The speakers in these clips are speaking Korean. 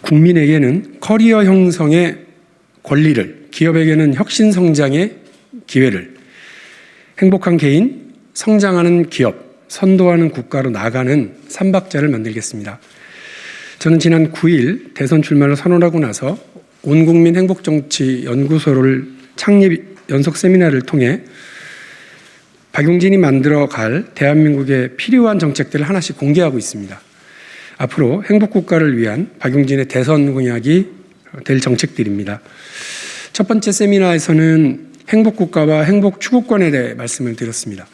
국민에게는 커리어 형성의 권리를, 기업에게는 혁신 성장의 기회를, 행복한 개인, 성장하는 기업, 선도하는 국가로 나아가는 3박자를 만들겠습니다. 저는 지난 9일 대선 출마를 선언하고 나서 온국민 행복정치 연구소를 창립 연속 세미나를 통해 박용진이 만들어갈 대한민국에 필요한 정책들을 하나씩 공개하고 있습니다. 앞으로 행복국가를 위한 박용진의 대선 공약이 될 정책들입니다. 첫 번째 세미나에서는 행복국가와 행복추구권에 대해 말씀을 드렸습니다.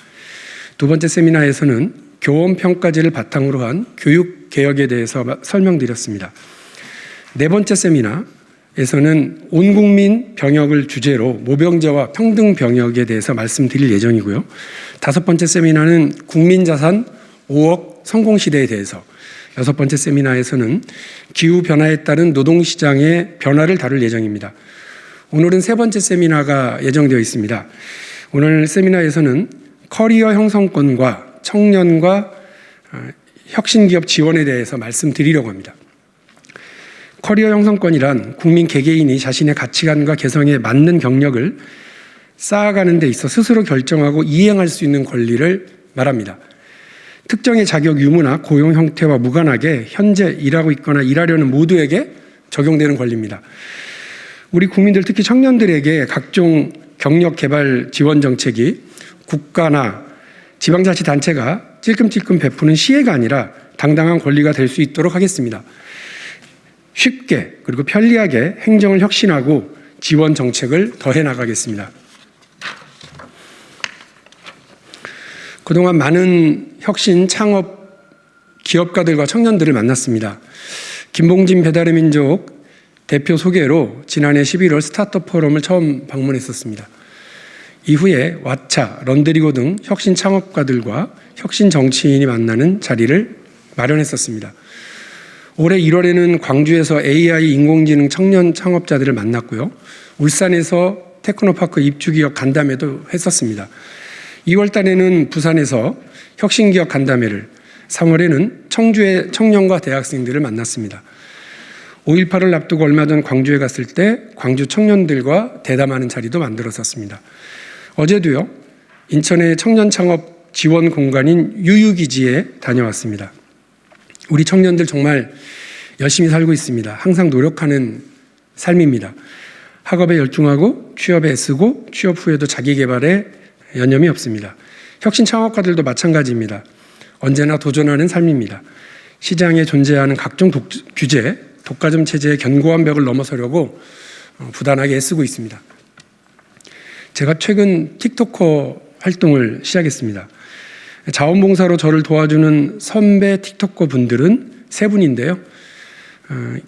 두 번째 세미나에서는 교원평가제를 바탕으로 한 교육개혁에 대해서 설명드렸습니다. 네 번째 세미나에서는 온국민 병역을 주제로 모병제와 평등병역에 대해서 말씀드릴 예정이고요. 다섯 번째 세미나는 국민자산 5억 성공시대에 대해서, 여섯 번째 세미나에서는 기후변화에 따른 노동시장의 변화를 다룰 예정입니다. 오늘은 세 번째 세미나가 예정되어 있습니다. 오늘 세미나에서는 커리어 형성권과 청년과 혁신기업 지원에 대해서 말씀드리려고 합니다. 커리어 형성권이란 국민 개개인이 자신의 가치관과 개성에 맞는 경력을 쌓아가는 데 있어 스스로 결정하고 이행할 수 있는 권리를 말합니다. 특정의 자격 유무나 고용 형태와 무관하게 현재 일하고 있거나 일하려는 모두에게 적용되는 권리입니다. 우리 국민들, 특히 청년들에게 각종 경력 개발 지원 정책이 국가나 지방자치단체가 찔끔찔끔 베푸는 시혜가 아니라 당당한 권리가 될 수 있도록 하겠습니다. 쉽게 그리고 편리하게 행정을 혁신하고 지원 정책을 더해 나가겠습니다. 그동안 많은 혁신 창업 기업가들과 청년들을 만났습니다. 김봉진 배달의 민족 대표 소개로 지난해 11월 스타트업 포럼을 처음 방문했었습니다. 이후에 왓챠, 런드리고 등 혁신 창업가들과 혁신 정치인이 만나는 자리를 마련했었습니다. 올해 1월에는 광주에서 AI 인공지능 청년 창업자들을 만났고요. 울산에서 테크노파크 입주기업 간담회도 했었습니다. 2월 달에는 부산에서 혁신기업 간담회를, 3월에는 청주의 청년과 대학생들을 만났습니다. 5.18을 앞두고 얼마 전 광주에 갔을 때 광주 청년들과 대담하는 자리도 만들었었습니다. 어제도요, 인천의 청년 창업 지원 공간인 유유기지에 다녀왔습니다. 우리 청년들 정말 열심히 살고 있습니다. 항상 노력하는 삶입니다. 학업에 열중하고 취업에 애쓰고 취업 후에도 자기 개발에 여념이 없습니다. 혁신 창업가들도 마찬가지입니다. 언제나 도전하는 삶입니다. 시장에 존재하는 각종 규제, 독과점 체제의 견고한 벽을 넘어서려고 부단하게 애쓰고 있습니다. 제가 최근 틱토커 활동을 시작했습니다. 자원봉사로 저를 도와주는 선배 틱토커 분들은 세 분인데요.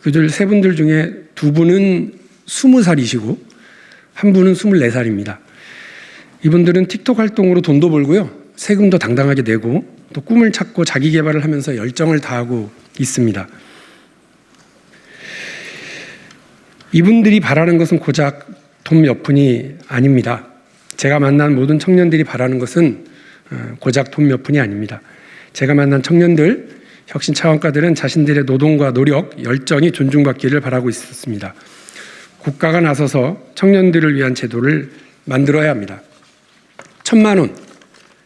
그들 세 분들 중에 두 분은 20살이시고 한 분은 24살입니다. 이분들은 틱톡 활동으로 돈도 벌고요, 세금도 당당하게 내고 또 꿈을 찾고 자기 개발을 하면서 열정을 다하고 있습니다. 이분들이 바라는 것은 고작 돈 몇 푼이 아닙니다. 제가 만난 모든 청년들이 바라는 것은 고작 돈 몇 푼이 아닙니다. 제가 만난 청년들, 혁신 창업가들은 자신들의 노동과 노력, 열정이 존중받기를 바라고 있었습니다. 국가가 나서서 청년들을 위한 제도를 만들어야 합니다. 1,000만 원,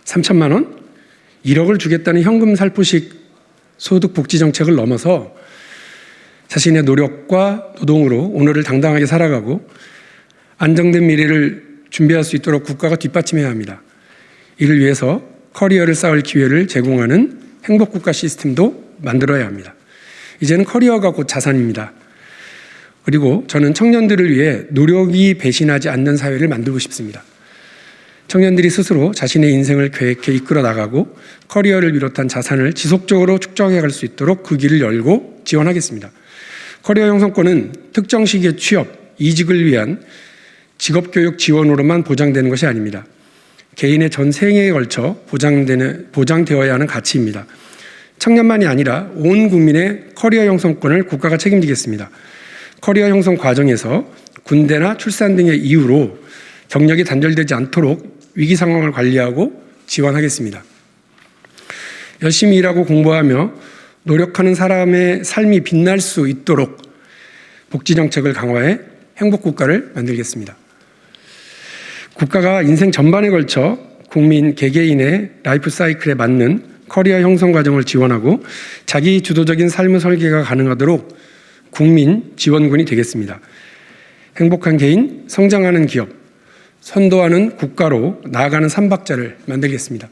3,000만 원, 1억을 주겠다는 현금 살포식 소득 복지 정책을 넘어서 자신의 노력과 노동으로 오늘을 당당하게 살아가고 안정된 미래를 준비할 수 있도록 국가가 뒷받침해야 합니다. 이를 위해서 커리어를 쌓을 기회를 제공하는 행복국가 시스템도 만들어야 합니다. 이제는 커리어가 곧 자산입니다. 그리고 저는 청년들을 위해 노력이 배신하지 않는 사회를 만들고 싶습니다. 청년들이 스스로 자신의 인생을 계획해 이끌어 나가고 커리어를 비롯한 자산을 지속적으로 축적해 갈 수 있도록 그 길을 열고 지원하겠습니다. 커리어 형성권은 특정 시기의 취업, 이직을 위한 직업교육 지원으로만 보장되는 것이 아닙니다. 개인의 전 생애에 걸쳐 보장되어야 하는 가치입니다. 청년만이 아니라 온 국민의 커리어 형성권을 국가가 책임지겠습니다. 커리어 형성 과정에서 군대나 출산 등의 이유로 경력이 단절되지 않도록 위기 상황을 관리하고 지원하겠습니다. 열심히 일하고 공부하며 노력하는 사람의 삶이 빛날 수 있도록 복지정책을 강화해 행복국가를 만들겠습니다. 국가가 인생 전반에 걸쳐 국민 개개인의 라이프 사이클에 맞는 커리어 형성 과정을 지원하고 자기 주도적인 삶의 설계가 가능하도록 국민 지원군이 되겠습니다. 행복한 개인, 성장하는 기업, 선도하는 국가로 나아가는 3박자를 만들겠습니다.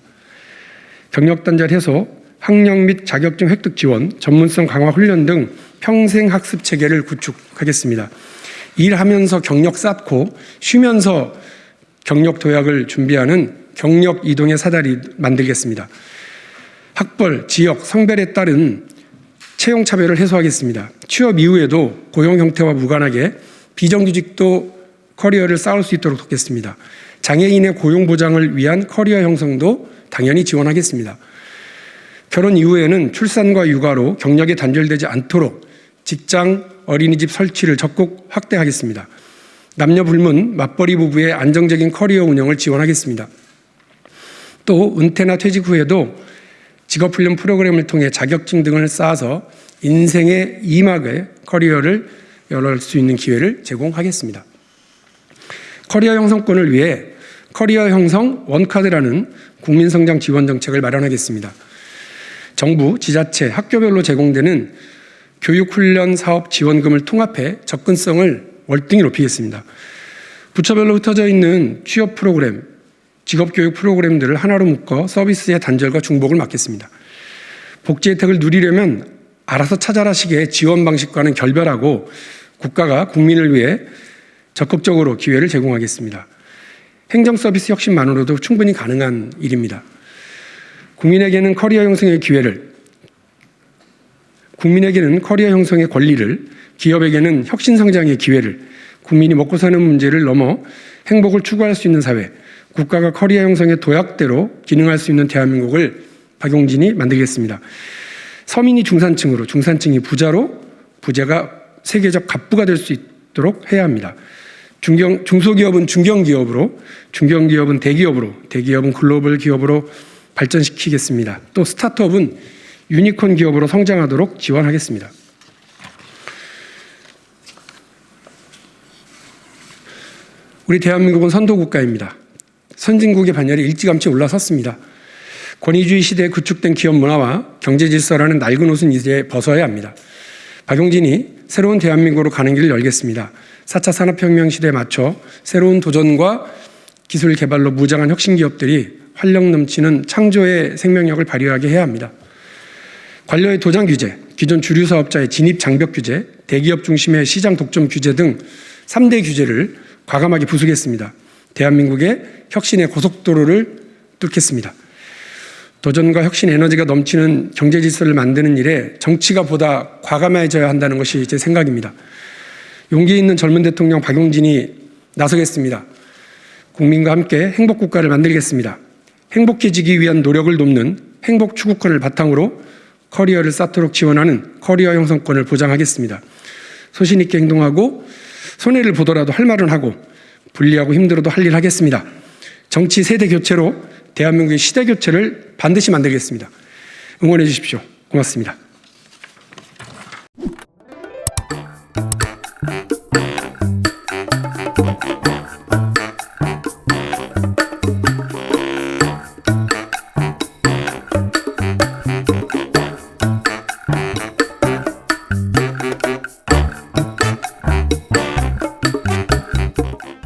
경력 단절 해소, 학력 및 자격증 획득 지원, 전문성 강화 훈련 등 평생 학습 체계를 구축하겠습니다. 일하면서 경력 쌓고 쉬면서 경력 도약을 준비하는 경력 이동의 사다리 만들겠습니다. 학벌, 지역, 성별에 따른 채용 차별을 해소하겠습니다. 취업 이후에도 고용 형태와 무관하게 비정규직도 커리어를 쌓을 수 있도록 돕겠습니다. 장애인의 고용 보장을 위한 커리어 형성도 당연히 지원하겠습니다. 결혼 이후에는 출산과 육아로 경력이 단절되지 않도록 직장, 어린이집 설치를 적극 확대하겠습니다. 남녀 불문 맞벌이 부부의 안정적인 커리어 운영을 지원하겠습니다. 또 은퇴나 퇴직 후에도 직업훈련 프로그램을 통해 자격증 등을 쌓아서 인생의 2막의 커리어를 열을 수 있는 기회를 제공하겠습니다. 커리어 형성권을 위해 커리어 형성 원카드라는 국민성장 지원 정책을 마련하겠습니다. 정부, 지자체, 학교별로 제공되는 교육훈련 사업 지원금을 통합해 접근성을 월등히 높이겠습니다. 부처별로 흩어져 있는 취업 프로그램, 직업교육 프로그램들을 하나로 묶어 서비스의 단절과 중복을 막겠습니다. 복지 혜택을 누리려면 알아서 찾아라 식의 지원 방식과는 결별하고 국가가 국민을 위해 적극적으로 기회를 제공하겠습니다. 행정 서비스 혁신만으로도 충분히 가능한 일입니다. 국민에게는 커리어 형성의 권리를, 기업에게는 혁신 성장의 기회를, 국민이 먹고 사는 문제를 넘어 행복을 추구할 수 있는 사회, 국가가 커리어 형성의 도약대로 기능할 수 있는 대한민국을 박용진이 만들겠습니다. 서민이 중산층으로, 중산층이 부자로, 부자가 세계적 갑부가 될 수 있도록 해야 합니다. 중소기업은 중견기업으로, 중견기업은 대기업으로, 대기업은 글로벌 기업으로 발전시키겠습니다. 또 스타트업은 유니콘 기업으로 성장하도록 지원하겠습니다. 우리 대한민국은 선도국가입니다. 선진국의 반열에 일찌감치 올라섰습니다. 권위주의 시대에 구축된 기업 문화와 경제 질서라는 낡은 옷은 이제 벗어야 합니다. 박용진이 새로운 대한민국으로 가는 길을 열겠습니다. 4차 산업혁명 시대에 맞춰 새로운 도전과 기술 개발로 무장한 혁신기업들이 활력 넘치는 창조의 생명력을 발휘하게 해야 합니다. 관료의 도장 규제, 기존 주류 사업자의 진입 장벽 규제, 대기업 중심의 시장 독점 규제 등 3대 규제를 과감하게 부수겠습니다. 대한민국의 혁신의 고속도로를 뚫겠습니다. 도전과 혁신 에너지가 넘치는 경제 질서를 만드는 일에 정치가 보다 과감해져야 한다는 것이 제 생각입니다. 용기 있는 젊은 대통령 박용진이 나서겠습니다. 국민과 함께 행복국가를 만들겠습니다. 행복해지기 위한 노력을 돕는 행복 추구권을 바탕으로 커리어를 쌓도록 지원하는 커리어 형성권을 보장하겠습니다. 소신 있게 행동하고 손해를 보더라도 할 말은 하고 불리하고 힘들어도 할 일 하겠습니다. 정치 세대 교체로 대한민국의 시대 교체를 반드시 만들겠습니다. 응원해 주십시오. 고맙습니다.